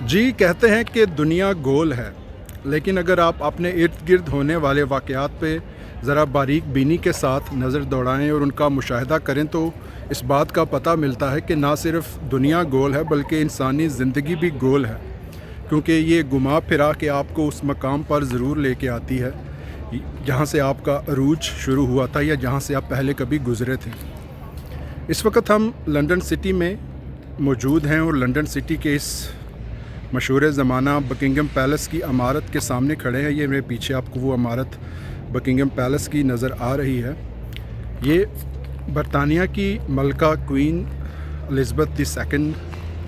जी कहते हैं कि दुनिया गोल है, लेकिन अगर आप अपने इर्द गिर्द होने वाले वाक़यात पे ज़रा बारीक बीनी के साथ नज़र दौड़ाएं और उनका मुशाहिदा करें तो इस बात का पता मिलता है कि ना सिर्फ दुनिया गोल है बल्कि इंसानी ज़िंदगी भी गोल है, क्योंकि ये घुमा फिरा के आपको उस मकाम पर ज़रूर लेके आती है जहाँ से आपका अरूज शुरू हुआ था या जहाँ से आप पहले कभी गुज़रे थे। इस वक्त हम लंदन सिटी में मौजूद हैं और लंदन सिटी के इस मशहूर ज़माना बकिंगम पैलेस की इमारत के सामने खड़े हैं। ये मेरे पीछे आपको वो इमारत बकिंगम पैलेस की नज़र आ रही है। ये बरतानिया की मलका क्वीन एलिज़ाबेथ II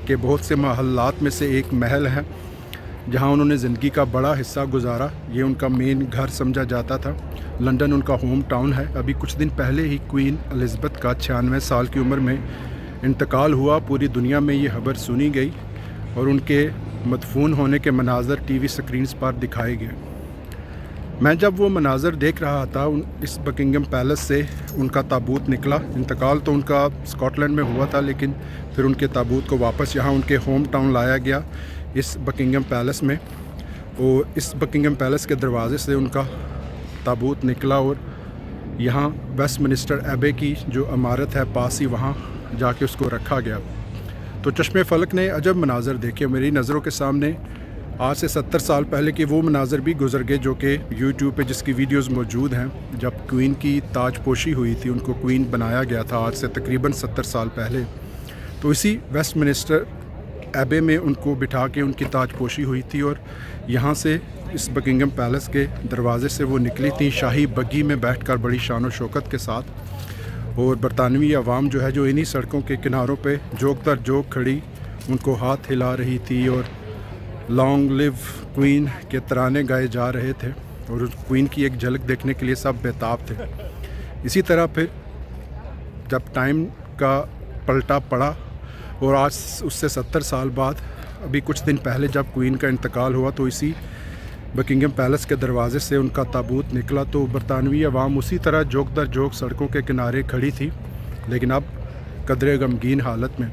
के बहुत से महलात में से एक महल है जहाँ उन्होंने ज़िंदगी का बड़ा हिस्सा गुजारा। ये उनका मेन घर समझा जाता था। लंदन उनका होम टाउन है। अभी कुछ दिन पहले ही क्वीन एलिज़ाबेथ का 96 साल की उम्र में इंतकाल हुआ। पूरी दुनिया में ये खबर सुनी गई और उनके मदफून होने के मनाज़र टीवी स्क्रीन्स पर दिखाए गए। मैं जब वो मनाज़र देख रहा था इस बकिंगम पैलेस से उनका ताबूत निकला। इंतकाल तो उनका स्कॉटलैंड में हुआ था, लेकिन फिर उनके ताबूत को वापस यहाँ उनके होम टाउन लाया गया इस बकिंगम पैलेस में। और इस बकिंगम पैलेस के दरवाज़े से उनका ताबूत निकला और यहाँ वेस्टमिनिस्टर एबे की जो इमारत है पास ही वहाँ जाके उसको रखा गया। तो चश्मे फ़लक ने अजब मनाज़र देखे। मेरी नज़रों के सामने आज से 70 साल पहले के वो मनाज़र भी गुजर गए जो कि यूट्यूब पे जिसकी वीडियोस मौजूद हैं। जब क्वीन की ताजपोशी हुई थी, उनको क्वीन बनाया गया था आज से तकरीबन 70 साल पहले। तो इसी वेस्टमिनिस्टर एबे में उनको बिठा के उनकी ताजपोशी हुई थी और यहाँ से इस बकिंगम पैलेस के दरवाज़े से वो निकली थी शाही बग्गी में बैठकर बड़ी शान और शौकत के साथ। और बरतानवी अवाम जो है जो इन्हीं सड़कों के किनारों पे जोक दर जोक खड़ी उनको हाथ हिला रही थी और लॉन्ग लिव क्वीन के तराने गाए जा रहे थे और उस क्वीन की एक झलक देखने के लिए सब बेताब थे। इसी तरह फिर जब टाइम का पलटा पड़ा और आज उससे 70 साल बाद अभी कुछ दिन पहले जब क्वीन का इंतकाल हुआ तो इसी बकिंगम पैलेस के दरवाज़े से उनका ताबूत निकला। तो बरतानवी अवाम उसी तरह जोक दर जोक सड़कों के किनारे खड़ी थी, लेकिन अब कदरे गमगीन हालत में।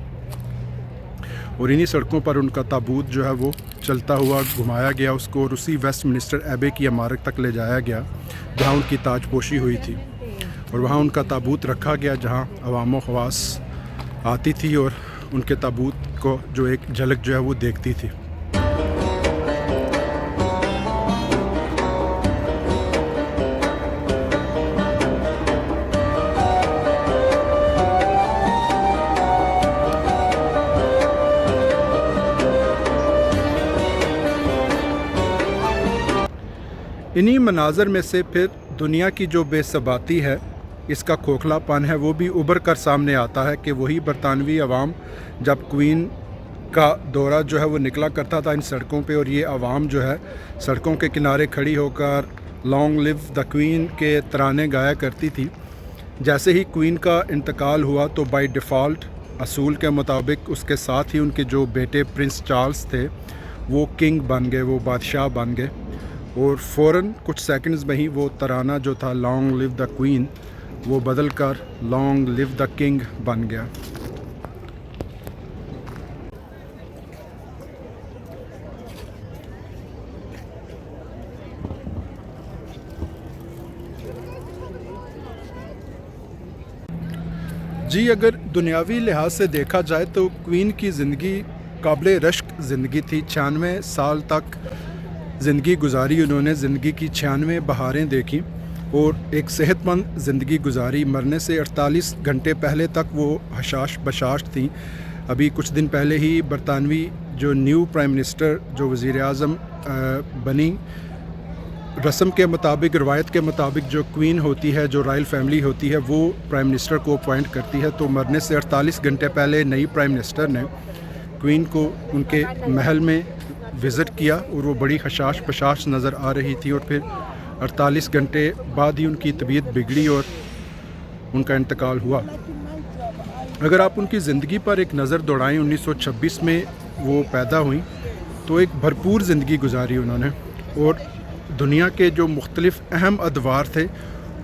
और इन्हीं सड़कों पर उनका ताबूत जो है वो चलता हुआ घुमाया गया उसको और उसी वेस्टमिनिस्टर एबे की इमारत तक ले जाया गया जहाँ उनकी ताजपोशी हुई थी। और वहाँ उनका ताबूत रखा गया जहाँ अवाम ख़वास आती थी और उनके ताबूत को जो एक झलक जो है वो देखती थी। इन्हीं मनाज़र में से फिर दुनिया की जो बेसबाती है, इसका खोखलापन है, वो भी उभर कर सामने आता है कि वही बरतानवी अवाम जब क्वीन का दौरा जो है वो निकला करता था इन सड़कों पे और ये अवाम जो है सड़कों के किनारे खड़ी होकर लॉन्ग लिव द क्वीन के तराने गाया करती थी। जैसे ही क्वीन का इंतकाल हुआ तो बाय डिफ़ॉल्ट असूल के मुताबिक उसके साथ ही उनके जो बेटे प्रिंस चार्ल्स थे वो किंग बन गए, वो बादशाह बन गए। और फ़ौरन कुछ सेकंड्स में ही वो तराना जो था लॉन्ग लिव द क्वीन वो बदल कर लॉन्ग लिव द किंग बन गया। जी अगर दुनियावी लिहाज से देखा जाए तो क्वीन की ज़िंदगी काबिल रश्क ज़िंदगी थी। 96 साल तक ज़िंदगी गुजारी उन्होंने, ज़िंदगी की 96 बहारें देखी और एक सेहतमंद ज़िंदगी गुजारी। मरने से 48 घंटे पहले तक वो हशाश बशाश थी। अभी कुछ दिन पहले ही बरतानवी जो न्यू प्राइम मिनिस्टर जो वज़ीर आज़म बनी, रस्म के मुताबिक रवायत के मुताबिक जो क्वीन होती है, जो रॉयल फैमिली होती है, वो प्राइम मिनिस्टर को अपॉइंट करती है। तो मरने से 48 घंटे पहले नई प्राइम मिनिस्टर ने क्वीन को उनके महल में विज़िट किया और वो बड़ी हशाश बशाश नज़र आ रही थी। और फिर 48 घंटे बाद ही उनकी तबीयत बिगड़ी और उनका इंतकाल हुआ। अगर आप उनकी ज़िंदगी पर एक नज़र दौड़ाएं, 1926 में वो पैदा हुई तो एक भरपूर ज़िंदगी गुजारी उन्होंने और दुनिया के जो मुख्तलिफ़ अहम अदवार थे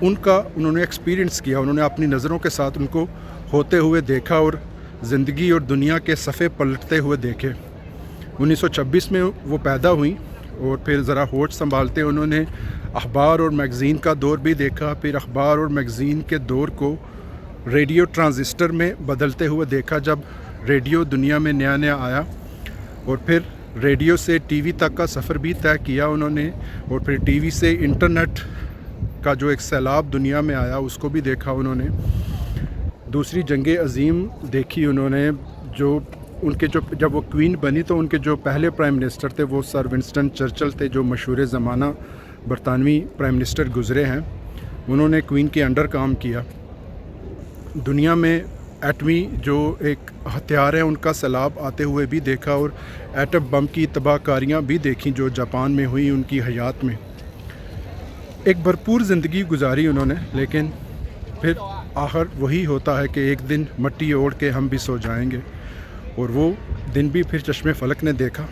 उनका उन्होंने एक्सपीरियंस किया। उन्होंने अपनी नज़रों के साथ उनको होते हुए देखा और ज़िंदगी और दुनिया के सफ़े पलटते हुए देखे। 1926 में वो पैदा हुई और फिर ज़रा होश संभालते उन्होंने अखबार और मैगज़ीन का दौर भी देखा। फिर अखबार और मैगज़ीन के दौर को रेडियो ट्रांजिस्टर में बदलते हुए देखा, जब रेडियो दुनिया में नया नया आया। और फिर रेडियो से टीवी तक का सफ़र भी तय किया उन्होंने, और फिर टीवी से इंटरनेट का जो एक सैलाब दुनिया में आया उसको भी देखा उन्होंने। दूसरी जंग अज़ीम देखी उन्होंने। जब वो क्वीन बनी तो उनके जो पहले प्राइम मिनिस्टर थे वो सर विंस्टन चर्चिल थे, जो मशहूर ज़माना बरतानवी प्राइम मिनिस्टर गुज़रे हैं। उन्होंने क्वीन के अंडर काम किया। दुनिया में एटमी जो एक हथियार है उनका सैलाब आते हुए भी देखा, और एटम बम की तबाहकारियाँ भी देखी जो जापान में हुई उनकी हयात में। एक भरपूर ज़िंदगी गुजारी उन्होंने, लेकिन फिर आखिर वही होता है कि एक दिन मट्टी ओढ़ के हम भी सो जाएंगे, और वो दिन भी फिर चश्मे फलक ने देखा।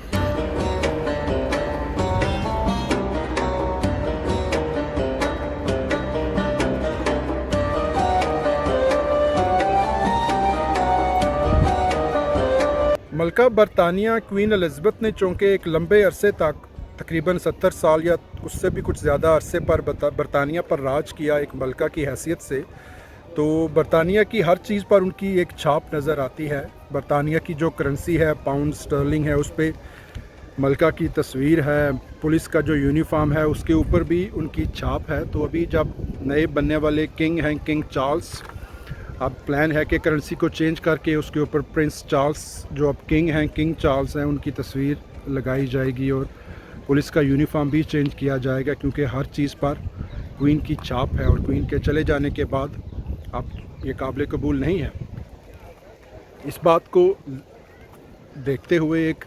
मलका बरतानिया क्वीन एलिज़ाबेथ ने चूँकि एक लंबे अरसे तक तकरीबन 70 साल या उससे भी कुछ ज़्यादा अरसे पर बरतानिया पर राज किया एक मलका की हैसियत से, तो बरतानिया की हर चीज़ पर उनकी एक छाप नज़र आती है। बरतानिया की जो करेंसी है पाउंड स्टर्लिंग है, उस पर मलका की तस्वीर है। पुलिस का जो यूनिफॉर्म है उसके ऊपर भी उनकी छाप है। तो अभी जब नए बनने वाले किंग हैं, किंग चार्ल्स, अब प्लान है कि करेंसी को चेंज करके उसके ऊपर प्रिंस चार्ल्स जो अब किंग हैं, किंग चार्ल्स हैं, उनकी तस्वीर लगाई जाएगी, और पुलिस का यूनिफॉर्म भी चेंज किया जाएगा, क्योंकि हर चीज़ पर क्वीन की छाप है, और क्वीन के चले जाने के बाद अब ये काबिल कबूल नहीं है। इस बात को देखते हुए एक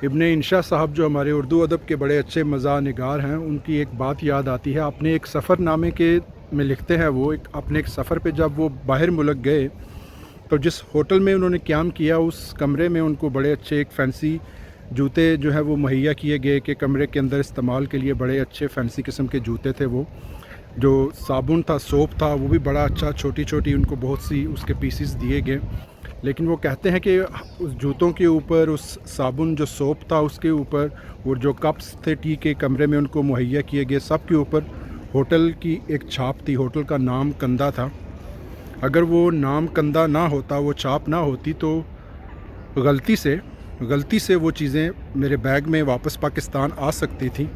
इब्ने इंशा साहब जो हमारे उर्दू अदब के बड़े अच्छे मज़ाह निगार हैं, उनकी एक बात याद आती है। अपने एक सफ़रनामे के में लिखते हैं वो, अपने एक सफ़र पे जब वो बाहर मुल्क गए तो जिस होटल में उन्होंने क़याम किया उस कमरे में उनको बड़े अच्छे एक फ़ैंसी जूते जो है वो मुहैया किए गए कि कमरे के अंदर इस्तेमाल के लिए बड़े अच्छे फ़ैंसी किस्म के जूते थे। वो जो साबुन था, सोप था, वो भी बड़ा अच्छा, छोटी छोटी उनको बहुत सी उसके पीसीस दिए गए। लेकिन वो कहते हैं कि उस जूतों के ऊपर, उस साबुन जो सोप था उसके ऊपर, और जो कप्स थे टी के कमरे में उनको मुहैया किए गए, सब के ऊपर होटल की एक छाप थी। होटल का नाम कंदा था। अगर वो नाम कंदा ना होता, वो छाप ना होती, तो गलती से वो चीज़ें मेरे बैग में वापस पाकिस्तान आ सकती थी,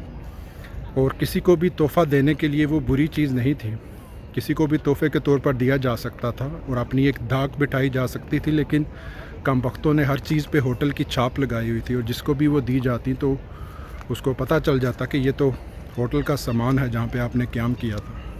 और किसी को भी तोहफ़ा देने के लिए वो बुरी चीज़ नहीं थी। किसी को भी तोहफ़े के तौर पर दिया जा सकता था और अपनी एक धाक बिठाई जा सकती थी, लेकिन कम वक्तों ने हर चीज़ पे होटल की छाप लगाई हुई थी, और जिसको भी वो दी जाती तो उसको पता चल जाता कि ये तो होटल का सामान है जहाँ पे आपने क़याम किया था।